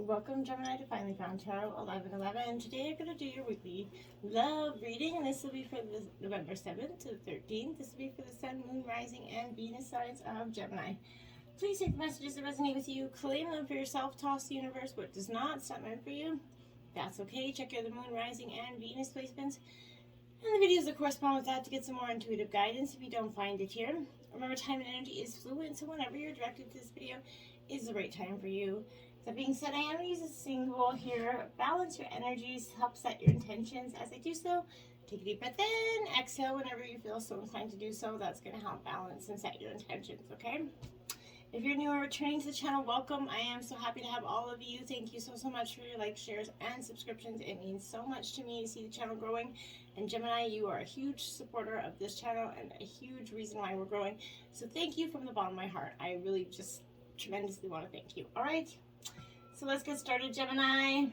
Welcome, Gemini, to Finally Found Tarot 1111. Today I'm going to do your weekly love reading, and this will be for the November 7th to the 13th. This will be for the Sun, Moon, Rising, and Venus signs of Gemini. Please take the messages that resonate with you, claim them for yourself, toss the universe what does not, it's not meant for you. That's okay. Check your the Moon, Rising, and Venus placements and the videos that correspond with that to get some more intuitive guidance if you don't find it here. Remember, time and energy is fluid, so whenever you're directed to this video is the right time for you. That being said, I am going to use a symbol here. Balance your energies, help set your intentions. As I do so, take a deep breath in, exhale whenever you feel so inclined to do so. That's going to help balance and set your intentions, okay? If you're new or returning to the channel, welcome. I am so happy to have all of you. Thank you so much for your likes, shares, and subscriptions. It means so much to me to see the channel growing. And Gemini, you are a huge supporter of this channel and a huge reason why we're growing. So thank you from the bottom of my heart. I really just tremendously want to thank you. All right. So let's get started, Gemini.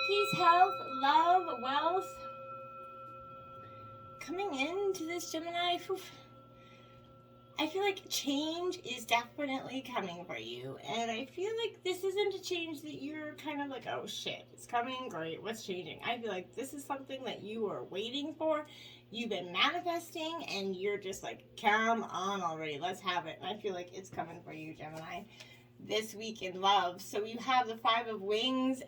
Peace, health, love, wealth. Coming into this, Gemini, I feel like change is definitely coming for you. And I feel like this isn't a change that you're kind of like, oh shit, it's coming, great, what's changing? I feel like this is something that you are waiting for. You've been manifesting and you're just like, come on already, let's have it. And I feel like it's coming for you, Gemini, this week in love. So you have the Five of Wings.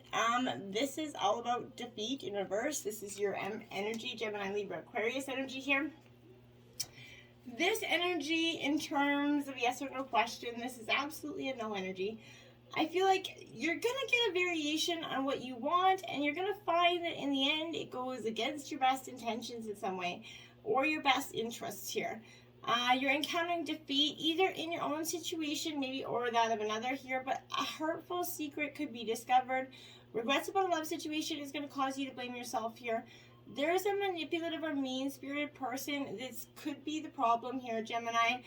This is all about defeat in reverse. This is your energy, Gemini, Libra, Aquarius energy here. This energy, in terms of yes or no question, this is absolutely a no energy. I feel like you're going to get a variation on what you want, and you're going to find that in the end it goes against your best intentions in some way, or your best interests here. You're encountering defeat either in your own situation, maybe, or that of another here, but a hurtful secret could be discovered. Regrets about a love situation is going to cause you to blame yourself here. There's a manipulative or mean-spirited person. This could be the problem here, Gemini.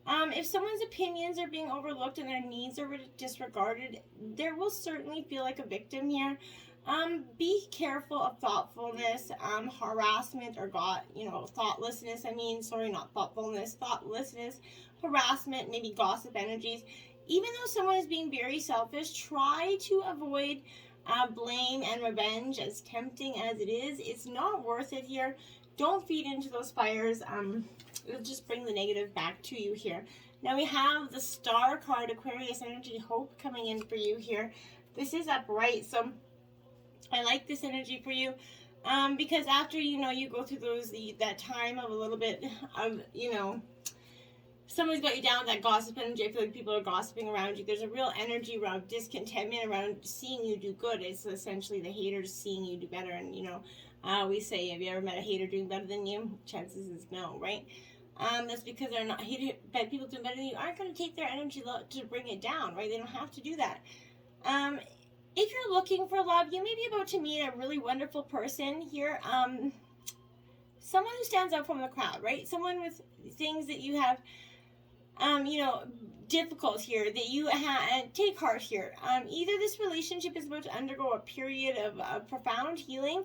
If someone's opinions are being overlooked and their needs are disregarded, there will certainly feel like a victim here. Be careful of thoughtfulness, harassment, or thoughtlessness. Not thoughtfulness, thoughtlessness, harassment, maybe gossip energies. Even though someone is being very selfish, try to avoid blame and revenge, as tempting as it is. It's not worth it here. Don't feed into those fires. It'll just bring the negative back to you here. Now we have the Star card, Aquarius energy, hope coming in for you here. This is upright, so I like this energy for you, because after, you go through that time of a little bit of, somebody's got you down with that gossip energy. I feel like people are gossiping around you. There's a real energy around discontentment, around seeing you do good. It's essentially the haters seeing you do better. And, we say, have you ever met a hater doing better than you? Chances is no, right? That's because they're not bad people doing better than you aren't going to take their energy to bring it down, right? They don't have to do that. If you're looking for love, you may be about to meet a really wonderful person here. Someone who stands out from the crowd, right? Someone with things that you have, difficult here, that you take heart here. Either this relationship is about to undergo a period of profound healing,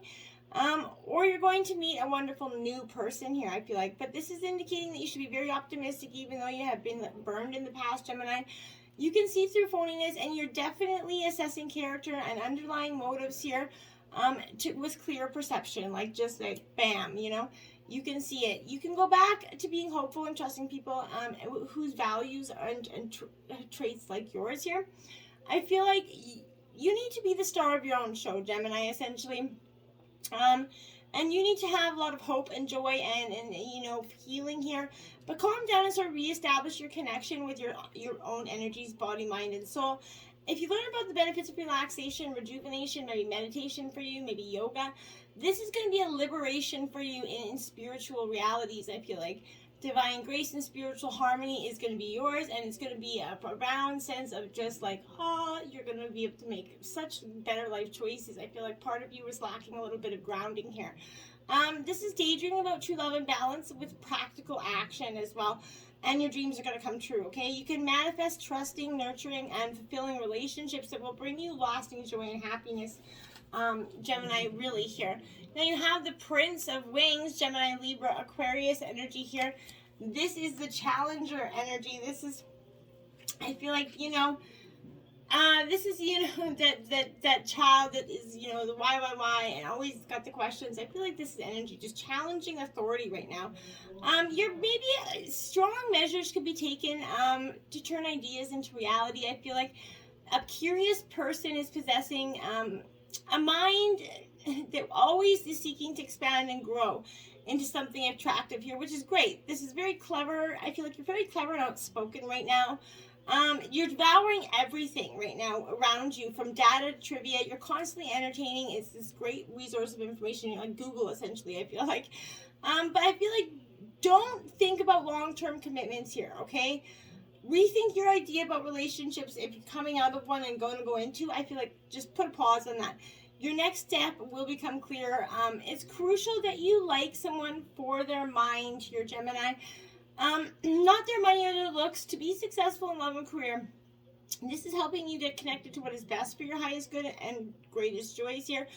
or you're going to meet a wonderful new person here, I feel like. But this is indicating that you should be very optimistic, even though you have been burned in the past, Gemini. You can see through phoniness, and you're definitely assessing character and underlying motives here with clear perception, just like bam, you can see it. You can go back to being hopeful and trusting people whose values and traits like yours here. I feel like you need to be the star of your own show, Gemini, essentially. And you need to have a lot of hope and joy and healing here. But calm down and sort of reestablish your connection with your own energies, body, mind, and soul. If you learn about the benefits of relaxation, rejuvenation, maybe meditation for you, maybe yoga, this is going to be a liberation for you in spiritual realities, I feel like. Divine grace and spiritual harmony is going to be yours, and it's going to be a profound sense of just like, you're going to be able to make such better life choices. I feel like part of you is lacking a little bit of grounding here. This is daydreaming about true love and balance with practical action as well, and your dreams are going to come true, okay? You can manifest trusting, nurturing, and fulfilling relationships that will bring you lasting joy and happiness, Gemini, really here. Now you have the Prince of Wings, Gemini, Libra, Aquarius energy here. This is the challenger energy. This is, I feel like, this is, that child that is, the why, and always got the questions. I feel like this is energy, just challenging authority right now. You're maybe strong measures could be taken to turn ideas into reality. I feel like a curious person is possessing a mind that always is seeking to expand and grow into something attractive here, which is great. This is very clever. I feel like you're very clever and outspoken right now. You're devouring everything right now around you, from data to trivia. You're constantly entertaining. It's this great resource of information, like Google, essentially, I feel like. But I feel like don't think about long-term commitments here, okay? Rethink your idea about relationships if you're coming out of one and going to go into. I feel like just put a pause on that. Your next step will become clearer. It's crucial that you like someone for their mind here, Gemini. Not their money or their looks, to be successful in love and career. This is helping you get connected to what is best for your highest good and greatest joys here.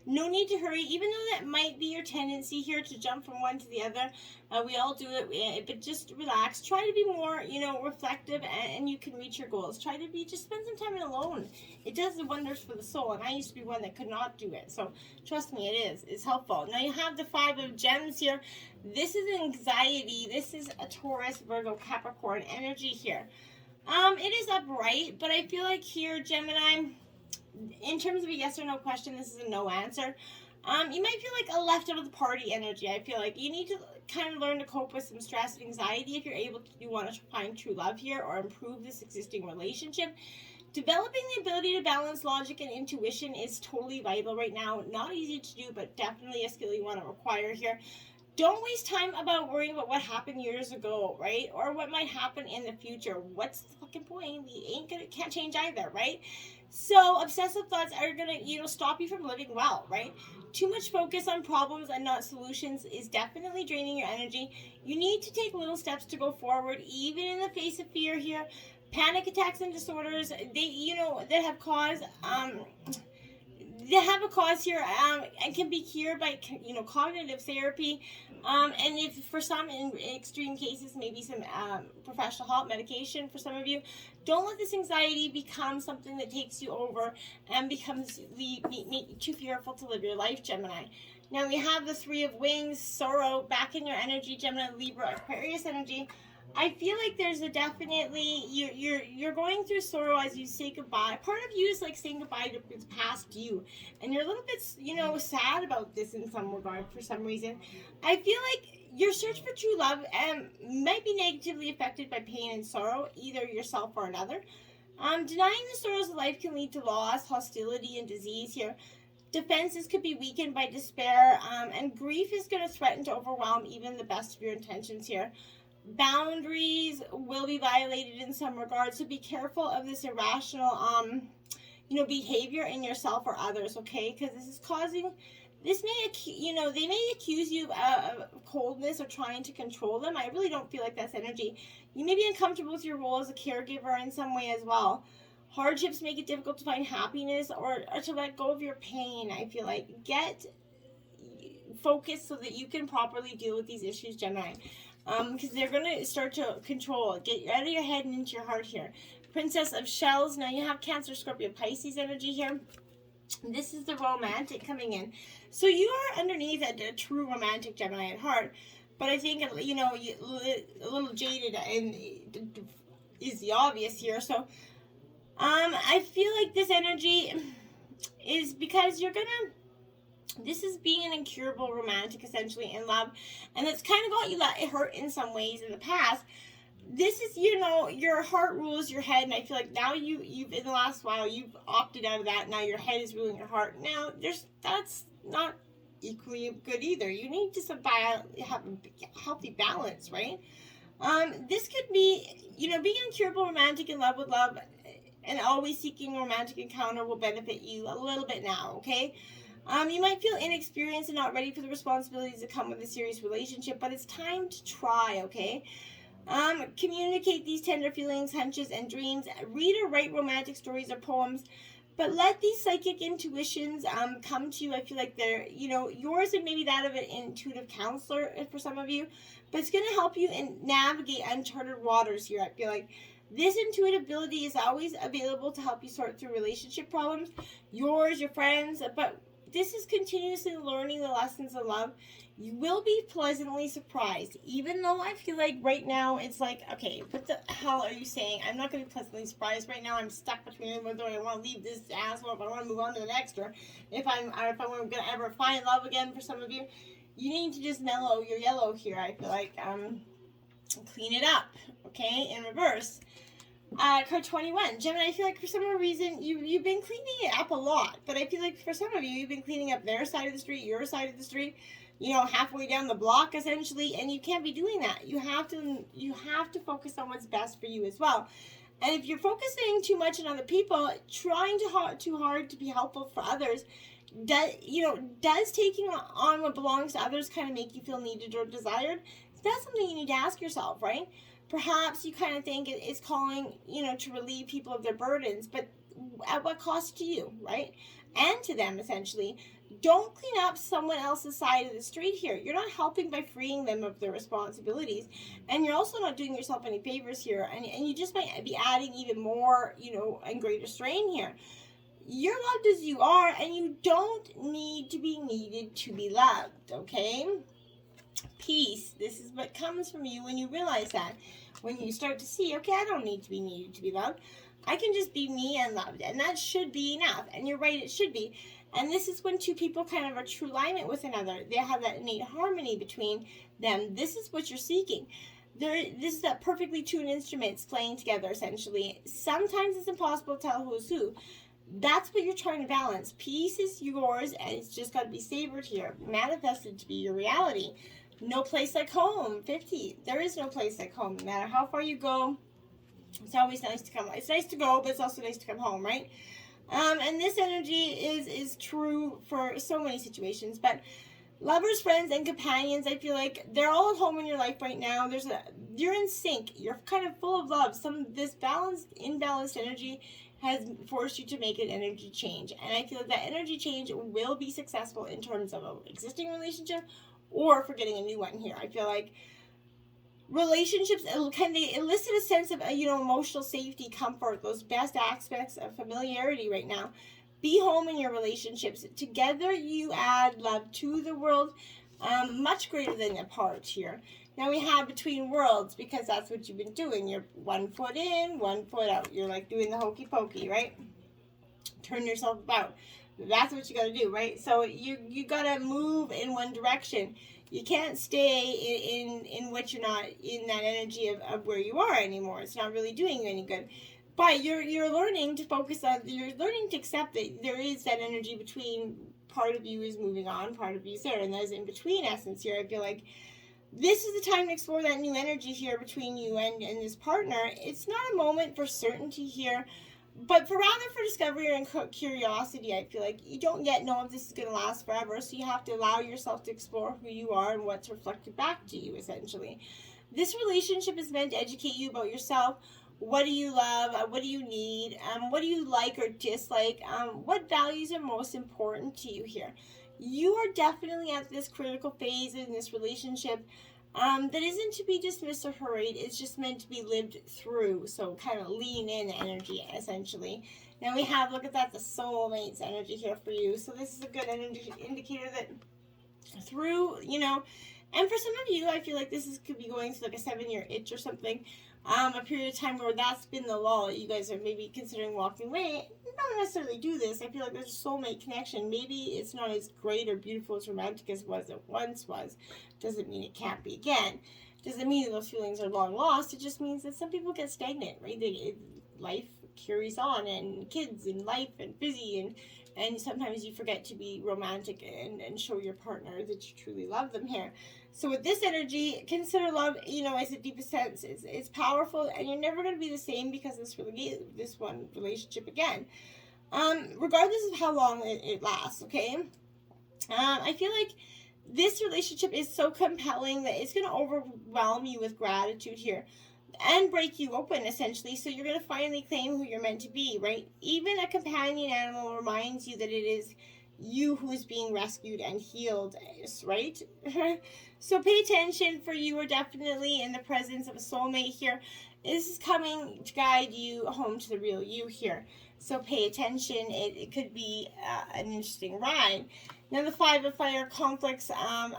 No need to hurry, even though that might be your tendency here to jump from one to the other. We all do it, but just relax. Try to be more, reflective, and you can reach your goals. Try to just spend some time alone. It does wonders for the soul, and I used to be one that could not do it. So trust me, it's helpful. Now you have the 5 of Gems here. This is anxiety. This is a Taurus, Virgo, Capricorn energy here. It is upright, but I feel like here, Gemini, in terms of a yes or no question, this is a no answer. You might feel like a left out of the party energy. I feel like you need to kind of learn to cope with some stress and anxiety if you're able to. You want to find true love here or improve this existing relationship. Developing the ability to balance logic and intuition is totally vital right now. Not easy to do, but definitely a skill you want to acquire here. Don't waste time about worrying about what happened years ago, right? Or what might happen in the future. What's the fucking point? We can't change either, right? So obsessive thoughts are gonna, stop you from living well, right? Too much focus on problems and not solutions is definitely draining your energy. You need to take little steps to go forward, even in the face of fear here. Panic attacks and disorders, that have caused, they have a cause here and can be cured by cognitive therapy, and if for some in extreme cases maybe some professional help, medication for some of you. Don't let this anxiety become something that takes you over and becomes make you too fearful to live your life, Gemini. Now we have the 3 of Wings, sorrow, back in your energy, Gemini, Libra, Aquarius energy. I feel like there's a definitely you're going through sorrow as you say goodbye. Part of you is like saying goodbye to its past you, and you're a little bit sad about this in some regard for some reason. I feel like your search for true love might be negatively affected by pain and sorrow, either yourself or another. Denying the sorrows of life can lead to loss, hostility, and disease here. Defenses could be weakened by despair, and grief is going to threaten to overwhelm even the best of your intentions here. Boundaries will be violated in some regards, so be careful of this irrational behavior in yourself or others, okay? Because this is causing, they may accuse you of coldness or trying to control them. I really don't feel like that's energy. You may be uncomfortable with your role as a caregiver in some way as well. Hardships make it difficult to find happiness or to let go of your pain. I feel like get focused so that you can properly deal with these issues, Gemini. Because they're going to start to control. Get out of your head and into your heart here. Princess of Shells. Now you have Cancer, Scorpio, Pisces energy here. This is the romantic coming in. So you are underneath a true romantic Gemini at heart. But I think, a little jaded and is the obvious here. So I feel like this energy is because you're going to... This is being an incurable romantic, essentially, in love. And it's kind of got you hurt in some ways in the past. This is, your heart rules your head. And I feel like now you've in the last while, you've opted out of that. Now your head is ruling your heart. Now, that's not equally good either. You need to have a healthy balance, right? This could be, being incurable romantic in love with love and always seeking a romantic encounter will benefit you a little bit now, okay? You might feel inexperienced and not ready for the responsibilities that come with a serious relationship, but it's time to try, okay? Communicate these tender feelings, hunches, and dreams. Read or write romantic stories or poems, but let these psychic intuitions come to you. I feel like they're, yours and maybe that of an intuitive counselor for some of you, but it's going to help you navigate uncharted waters here, I feel like. This intuitive ability is always available to help you sort through relationship problems, yours, your friends, but this is continuously learning the lessons of love. You will be pleasantly surprised, even though I feel like right now it's like, okay, what the hell are you saying? I'm not going to be pleasantly surprised right now. I'm stuck between whether I want to leave this asshole, if I want to move on to the next, or if I'm going to ever find love again. For some of you, you need to just mellow your yellow here. I feel like clean it up, okay, in reverse. Card 21. Gemini, I feel like for some reason you've been cleaning it up a lot, but I feel like for some of you, you've been cleaning up their side of the street, your side of the street, you know, halfway down the block essentially, and you can't be doing that. You have to focus on what's best for you as well. And if you're focusing too much on other people, trying too hard to be helpful for others, does taking on what belongs to others kind of make you feel needed or desired? That's something you need to ask yourself, right? Perhaps you kind of think it's calling, to relieve people of their burdens, but at what cost to you, right? And to them, essentially. Don't clean up someone else's side of the street here. You're not helping by freeing them of their responsibilities. And you're also not doing yourself any favors here. And you just might be adding even more, and greater strain here. You're loved as you are, and you don't need to be needed to be loved, okay? Peace. This is what comes from you when you realize that. When you start to see, okay, I don't need to be needed to be loved. I can just be me and loved, and that should be enough. And you're right, it should be. And this is when two people kind of are true alignment with another. They have that innate harmony between them. This is what you're seeking. This is that perfectly tuned instruments playing together, essentially. Sometimes it's impossible to tell who's who. That's what you're trying to balance. Peace is yours, and it's just got to be savored here, manifested to be your reality. No place like home. 50. There is no place like home. No matter how far you go, it's always nice to come. It's nice to go, but it's also nice to come home, right? And this energy is true for so many situations. But lovers, friends, and companions, I feel like they're all at home in your life right now. You're in sync. You're kind of full of love. This imbalanced energy has forced you to make an energy change. And I feel like that energy change will be successful in terms of an existing relationship or for getting a new one here. I feel like relationships, can they elicit a sense of, emotional safety, comfort, those best aspects of familiarity right now. Be home in your relationships. Together you add love to the world, much greater than apart here. Now we have between worlds, because that's what you've been doing. You're 1 foot in, 1 foot out. You're like doing the hokey pokey, right? Turn yourself about. That's what you got to do, right? So you got to move in one direction. You can't stay in what you're not in that energy of where you are anymore. It's not really doing you any good. But you're learning to focus on, you're learning to accept that there is that energy between, part of you is moving on, part of you is there, and there's in between essence here. I feel like this is the time to explore that new energy here between you and this partner. It's not a moment for certainty here, but rather for discovery and curiosity. I feel like you don't yet know if this is going to last forever, so you have to allow yourself to explore who you are and what's reflected back to you, essentially. This relationship is meant to educate you about yourself. What do you love? What do you need? What do you like or dislike? What values are most important to you here? You are definitely at this critical phase in this relationship that isn't to be dismissed or hurried. It's just meant to be lived through. So kind of lean in energy, essentially. Now we have, look at that, the soulmates energy here for you. So this is a good energy indicator that through, and for some of you, I feel like could be going through like a 7-year itch or something. A period of time where that's been the lull. You guys are maybe considering walking away. Don't necessarily do this. I feel like there's a soulmate connection. Maybe it's not as great or beautiful as romantic as it once was. Doesn't mean it can't be again. Doesn't mean that those feelings are long lost. It just means that some people get stagnant, right? Life carries on, and kids and life and busy, and sometimes you forget to be romantic and show your partner that you truly love them here. So with this energy, consider love, as the deepest sense. It's powerful, and you're never going to be the same because this one relationship again. Regardless of how long it lasts, okay? I feel like this relationship is so compelling that it's going to overwhelm you with gratitude here and break you open, essentially. So you're going to finally claim who you're meant to be, right? Even a companion animal reminds you that it is you who is being rescued and healed, right? So pay attention, for you are definitely in the presence of a soulmate here. This is coming to guide you home to the real you here. So pay attention. It could be an interesting ride. Now the Five of Fire, conflicts,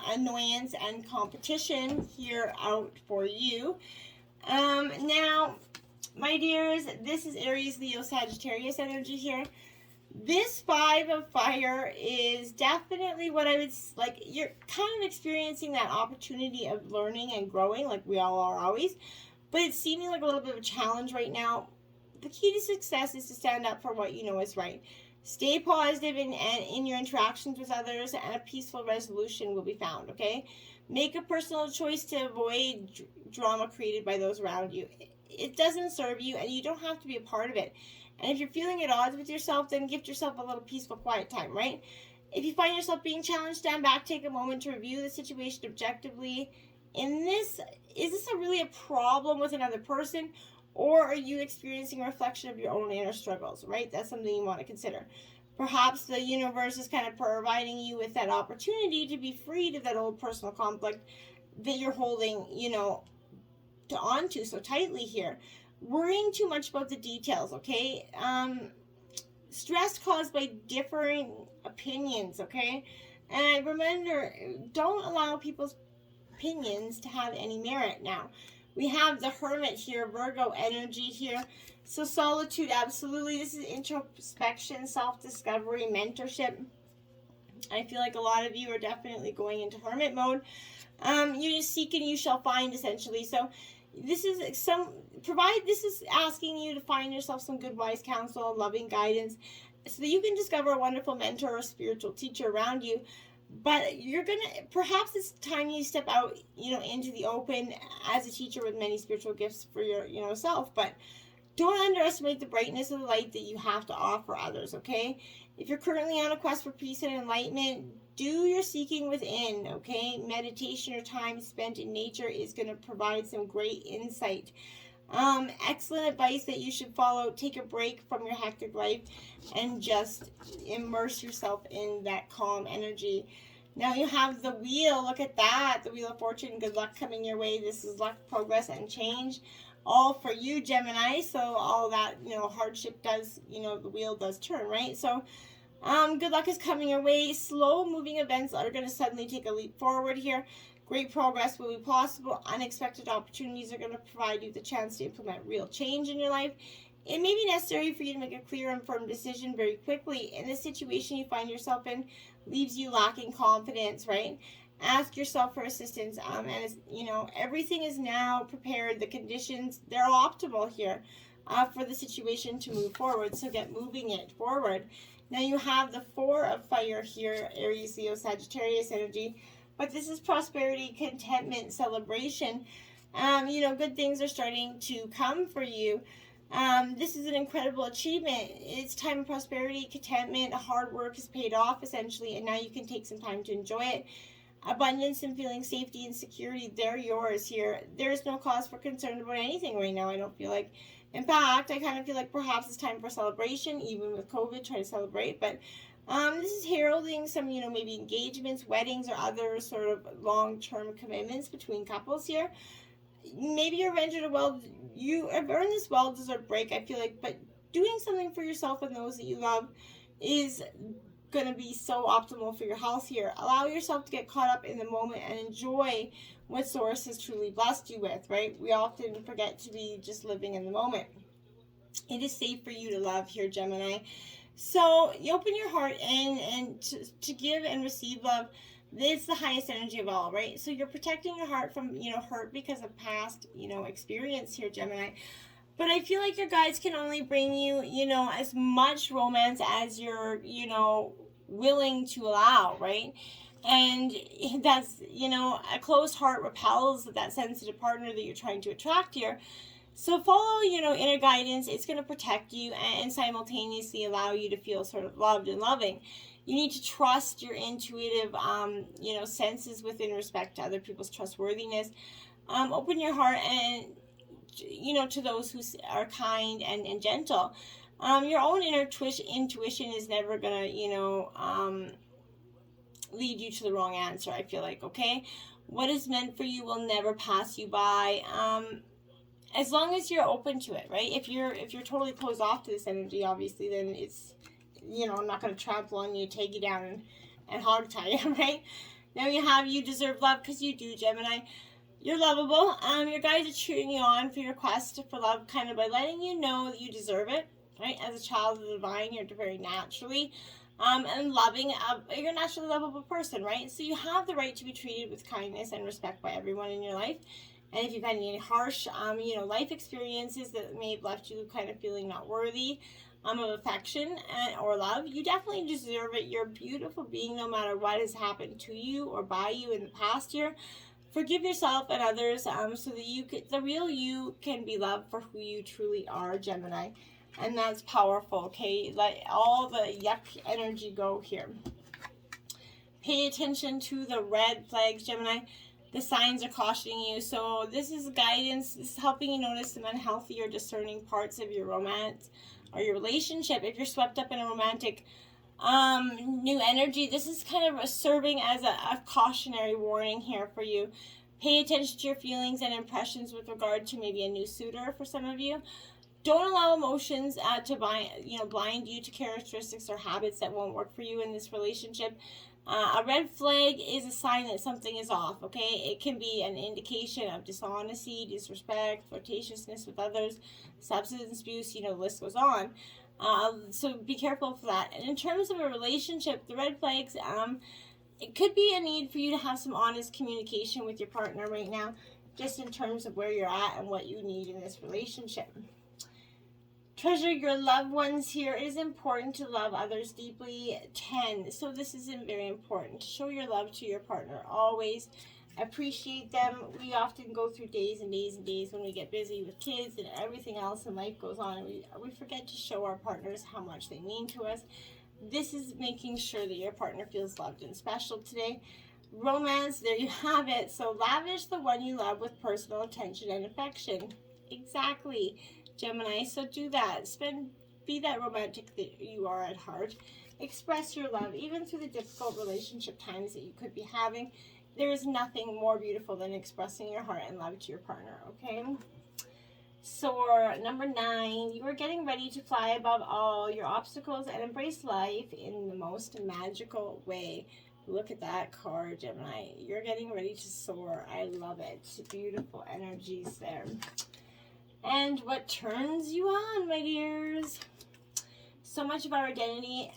annoyance, and competition here out for you. Now, my dears, this is Aries, Leo, Sagittarius energy here. This Five of Fire is definitely what I would, like, you're kind of experiencing that opportunity of learning and growing, like we all are always, but it's seeming like a little bit of a challenge right now. The key to success is to stand up for what you know is right. Stay positive in your interactions with others, and a peaceful resolution will be found, okay? Make a personal choice to avoid drama created by those around you. It doesn't serve you, and you don't have to be a part of it. And if you're feeling at odds with yourself, then gift yourself a little peaceful, quiet time, right? If you find yourself being challenged, stand back, take a moment to review the situation objectively. Is this really a problem with another person, or are you experiencing a reflection of your own inner struggles, right? That's something you want to consider. Perhaps the universe is kind of providing you with that opportunity to be freed of that old personal conflict that you're holding, onto so tightly here. Worrying too much about the details, okay? Stress caused by differing opinions, okay? And remember, don't allow people's opinions to have any merit. Now, we have the Hermit here, Virgo energy here. So solitude, absolutely. This is introspection, self-discovery, mentorship. I feel like a lot of you are definitely going into Hermit mode. You just seek and you shall find, essentially. So this is asking you to find yourself some good, wise counsel, loving guidance, so that you can discover a wonderful mentor or spiritual teacher around you. But perhaps it's time you step out, into the open as a teacher with many spiritual gifts for your self. But don't underestimate the brightness of the light that you have to offer others, okay? If you're currently on a quest for peace and enlightenment, do your seeking within, okay? Meditation or time spent in nature is going to provide some great insight. Excellent advice that you should follow. Take a break from your hectic life and just immerse yourself in that calm energy. Now you have the Wheel. Look at that. The Wheel of Fortune. Good luck coming your way. This is luck, progress, and change. All for you, Gemini. So all that, hardship does, the wheel does turn, right? So good luck is coming your way. Slow moving events are going to suddenly take a leap forward here. Great progress will be possible. Unexpected opportunities are going to provide you the chance to implement real change in your life. It may be necessary for you to make a clear and firm decision very quickly. And the situation you find yourself in leaves you lacking confidence, right? Ask yourself for assistance. Everything is now prepared. The conditions, they're optimal here for the situation to move forward. So get moving it forward. Now you have the Four of Fire here, Aries, Leo, Sagittarius energy. But this is prosperity, contentment, celebration. Good things are starting to come for you. This is an incredible achievement. It's time of prosperity, contentment, hard work has paid off, essentially, and now you can take some time to enjoy it. Abundance and feeling safety and security, they're yours here. There's no cause for concern about anything right now, I don't feel like. In fact, I kind of feel like perhaps it's time for celebration, even with COVID, try to celebrate. But this is heralding some, maybe engagements, weddings, or other sort of long-term commitments between couples here. Maybe you've you have earned this well-deserved break, I feel like, but doing something for yourself and those that you love is going to be so optimal for your health here. Allow yourself to get caught up in the moment and enjoy what Source has truly blessed you with, right? We often forget to be just living in the moment. It is safe for you to love here, Gemini. So you open your heart and to give and receive love. It's the highest energy of all, right? So you're protecting your heart from, hurt because of past, experience here, Gemini. But I feel like your guides can only bring you, as much romance as you're, willing to allow, right? And that's, a closed heart repels that sensitive partner that you're trying to attract here. So follow, inner guidance. It's going to protect you and simultaneously allow you to feel sort of loved and loving. You need to trust your intuitive, senses within respect to other people's trustworthiness. Open your heart and, to those who are kind and gentle. Your own inner intuition is never going to, lead you to the wrong answer, I feel like, okay? What is meant for you will never pass you by. as long as you're open to it, right? If you're totally closed off to this energy, obviously, then it's, you know, I'm not going to trample on you, take you down, and hog tie you, right? Now you have you deserve love, because you do, Gemini. You're lovable. Your guides are cheering you on for your quest for love, kind of by letting you know that you deserve it, right? As a child of the divine, you're very naturally and loving. You're a naturally lovable person, right? So you have the right to be treated with kindness and respect by everyone in your life. And if you've had any harsh, you know, life experiences that may have left you kind of feeling not worthy of affection or love, you definitely deserve it. You're a beautiful being no matter what has happened to you or by you in the past year. Forgive yourself and others so that the real you can be loved for who you truly are, Gemini. And that's powerful, okay? Let all the yuck energy go here. Pay attention to the red flags, Gemini. The signs are cautioning you. So this is guidance. This is helping you notice some unhealthy or discerning parts of your romance or your relationship. If you're swept up in a romantic new energy, this is kind of serving as a cautionary warning here for you. Pay attention to your feelings and impressions with regard to maybe a new suitor for some of you. Don't allow emotions to blind you to characteristics or habits that won't work for you in this relationship. A red flag is a sign that something is off, okay? It can be an indication of dishonesty, disrespect, flirtatiousness with others, substance abuse, you know, the list goes on. So be careful for that. And in terms of a relationship, the red flags, it could be a need for you to have some honest communication with your partner right now, just in terms of where you're at and what you need in this relationship. Treasure your loved ones here. It is important to love others deeply. 10. So this is very important. To show your love to your partner. Always appreciate them. We often go through days and days and days when we get busy with kids and everything else and life goes on. And we forget to show our partners how much they mean to us. This is making sure that your partner feels loved and special today. Romance, there you have it. So lavish the one you love with personal attention and affection. Exactly, Gemini. So do that. Be that romantic that you are at heart. Express your love, even through the difficult relationship times that you could be having. There is nothing more beautiful than expressing your heart and love to your partner, okay? So, number 9, you are getting ready to fly above all your obstacles and embrace life in the most magical way. Look at that card, Gemini. You're getting ready to soar. I love it. Beautiful energies there. And what turns you on, my dears? So much of our identity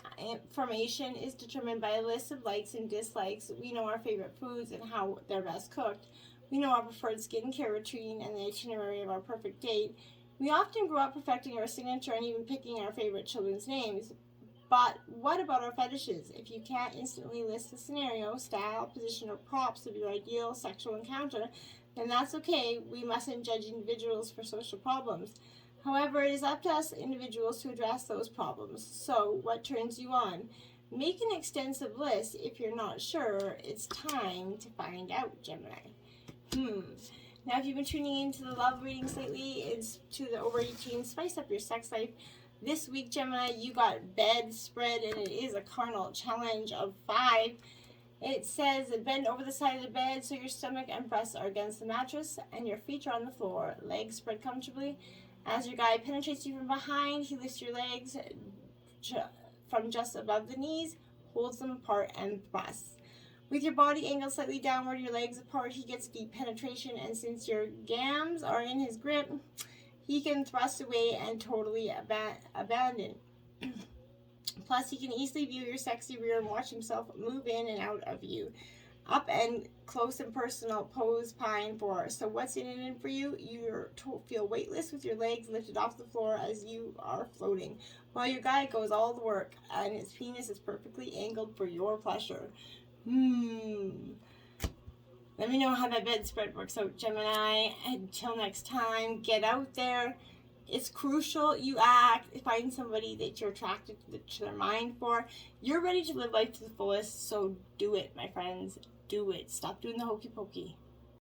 formation is determined by a list of likes and dislikes. We know our favorite foods and how they're best cooked. We know our preferred skincare routine and the itinerary of our perfect date. We often grow up perfecting our signature and even picking our favorite children's names. But what about our fetishes? If you can't instantly list the scenario, style, position, or props of your ideal sexual encounter, then that's okay. We mustn't judge individuals for social problems. However, it is up to us individuals to address those problems. So, what turns you on? Make an extensive list. If you're not sure, it's time to find out, Gemini. Now, if you've been tuning into the love readings lately, it's to the over 18, spice up your sex life. This week, Gemini, you got bedspread, and it is a carnal challenge of 5. It says bend over the side of the bed so your stomach and breasts are against the mattress and your feet are on the floor. Legs spread comfortably. As your guy penetrates you from behind, he lifts your legs from just above the knees, holds them apart, and thrusts. With your body angled slightly downward, your legs apart, he gets deep penetration, and since your gams are in his grip, he can thrust away and totally abandon. Plus, he can easily view your sexy rear and watch himself move in and out of you. Up and close and personal pose pine for. So what's in it for you? You feel weightless with your legs lifted off the floor as you are floating, while your guy goes all the work and his penis is perfectly angled for your pleasure. Let me know how that bedspread works out, Gemini. Until next time, get out there. It's crucial you act, find somebody that you're attracted to their mind for. You're ready to live life to the fullest, so do it, my friends. Do it. Stop doing the hokey pokey.